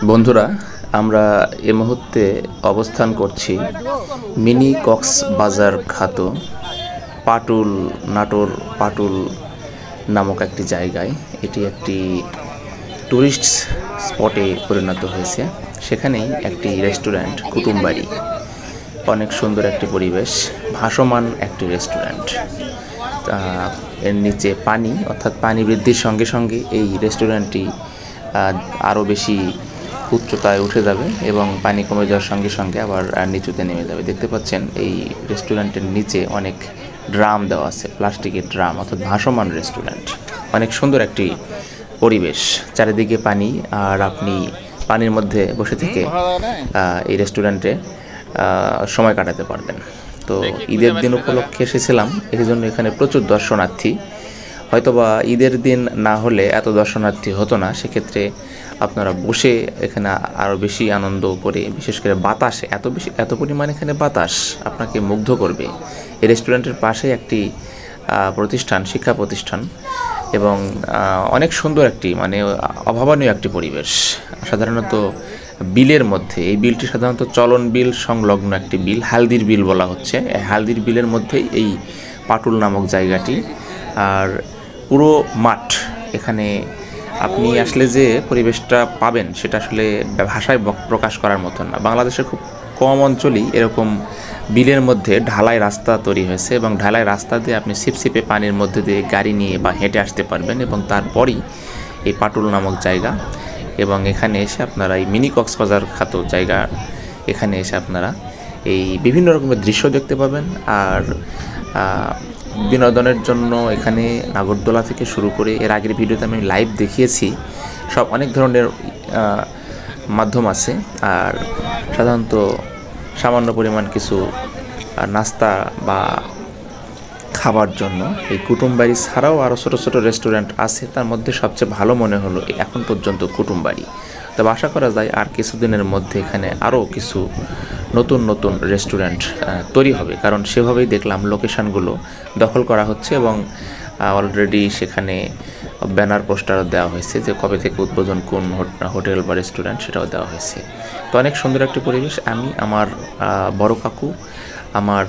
বন্ধুরা, আমরা এই মুহূর্তে অবস্থান করছি মিনি কক্সবাজার খ্যাত নাটোর নামক একটি জায়গায়। এটি একটি টুরিস্ট স্পটে পরিণত হয়েছে। সেখানেই একটি রেস্টুরেন্ট, কুটুমবাড়ি। অনেক সুন্দর একটি পরিবেশ, ভাসমান একটি রেস্টুরেন্ট। এর নিচে পানি, অর্থাৎ পানি বৃদ্ধির সঙ্গে সঙ্গে এই রেস্টুরেন্টটি আরও বেশি উচ্চতায় উঠে যাবে এবং পানি কমে যাওয়ার সঙ্গে সঙ্গে আবার নিচুতে নেমে যাবে। দেখতে পাচ্ছেন এই রেস্টুরেন্টের নিচে অনেক ড্রাম দেওয়া আছে, প্লাস্টিকের ড্রাম, অর্থাৎ ভাসমান রেস্টুরেন্ট। অনেক সুন্দর একটি পরিবেশ, চারিদিকে পানি, আর আপনি পানির মধ্যে বসে থেকে এই রেস্টুরেন্টে সময় কাটাতে পারবেন। তো ঈদের দিন উপলক্ষে এসেছিলাম, এই জন্য এখানে প্রচুর দর্শনার্থী। হয়তোবা ঈদের দিন না হলে এত দর্শনার্থী হতো না। সেক্ষেত্রে আপনারা বসে এখানে আরও বেশি আনন্দ করে, বিশেষ করে বাতাসে এত পরিমাণ এখানে বাতাস আপনাকে মুগ্ধ করবে। এই রেস্টুরেন্টের পাশে একটি প্রতিষ্ঠান, শিক্ষা প্রতিষ্ঠান, এবং অনেক সুন্দর একটি অভাবনীয় একটি পরিবেশ। সাধারণত বিলের মধ্যে, এই বিলটি সাধারণত চলন বিল সংলগ্ন একটি বিল, হালদির বিল বলা হচ্ছে। হালদির বিলের মধ্যেই এই পাটুল নামক জায়গাটি। আর পুরো মাঠ, এখানে আপনি আসলে যে পরিবেশটা পাবেন সেটা আসলে ভাষায় প্রকাশ করার মতন না। বাংলাদেশের খুব কম অঞ্চলেই এরকম বিলের মধ্যে ঢালাই রাস্তা তৈরি হয়েছে, এবং ঢালাই রাস্তা দিয়ে আপনি ছিপছিপে পানির মধ্যে দিয়ে গাড়ি নিয়ে বা হেঁটে আসতে পারবেন। এবং তারপরই এই পাটুল নামক জায়গা, এবং এখানে এসে আপনারা এই মিনি কক্সবাজার খ্যাত জায়গা, এখানে এসে আপনারা এই বিভিন্ন রকমের দৃশ্য দেখতে পাবেন। আর বিনোদনের জন্য এখানে নাগরদোলা থেকে শুরু করে, এর আগের ভিডিওতে আমি লাইভ দেখিয়েছি, অনেক ধরনের মাধ্যম আছে। আর সাধারণত সামান্য পরিমাণ কিছু নাস্তা বা খাবার জন্য এই কুটুমবাড়ি ছাড়াও আরও ছোটো ছোটো রেস্টুরেন্ট আছে। তার মধ্যে সবচেয়ে ভালো মনে হলো এখন পর্যন্ত কুটুমবাড়ি। তবে আশা করা যায় আর কিছুদিনের মধ্যে এখানে আরও কিছু নতুন রেস্টুরেন্ট তৈরি হবে, কারণ সেভাবেই দেখলাম লোকেশানগুলো দখল করা হচ্ছে, এবং অলরেডি সেখানে ব্যানার পোস্টারও দেওয়া হয়েছে যে কবে থেকে উদ্বোধন, কোন হোটেল বা রেস্টুরেন্ট, সেটাও দেওয়া হয়েছে। তো অনেক সুন্দর একটি পরিবেশ। আমি, আমার বড় কাকু, আমার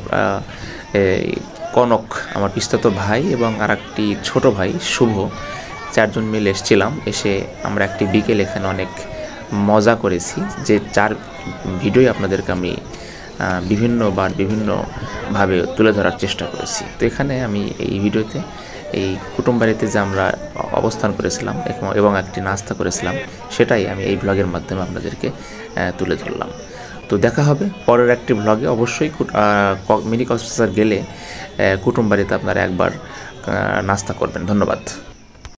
কনক, আমার পিস্তাতো ভাই, এবং আর একটি ছোটো ভাই শুভ, 4 জন মিলে এসেছিলাম। এসে আমরা একটি বিকেল এখানে অনেক মজা করেছি, যে 4 ভিডিওই আপনাদেরকে আমি বিভিন্নভাবে তুলে ধরার চেষ্টা করেছি। তো এখানে আমি এই ভিডিওতে এই কুটুমবাড়িতে যে আমরা অবস্থান করেছিলাম এবং একটি নাস্তা করেছিলাম, সেটাই আমি এই ব্লগের মাধ্যমে আপনাদেরকে তুলে ধরলাম। তো দেখা হবে পরের একটি ব্লগে। অবশ্যই মিনি কক্সবাজার গেলে কুটুমবাড়িতে আপনারা একবার নাস্তা করবেন। ধন্যবাদ।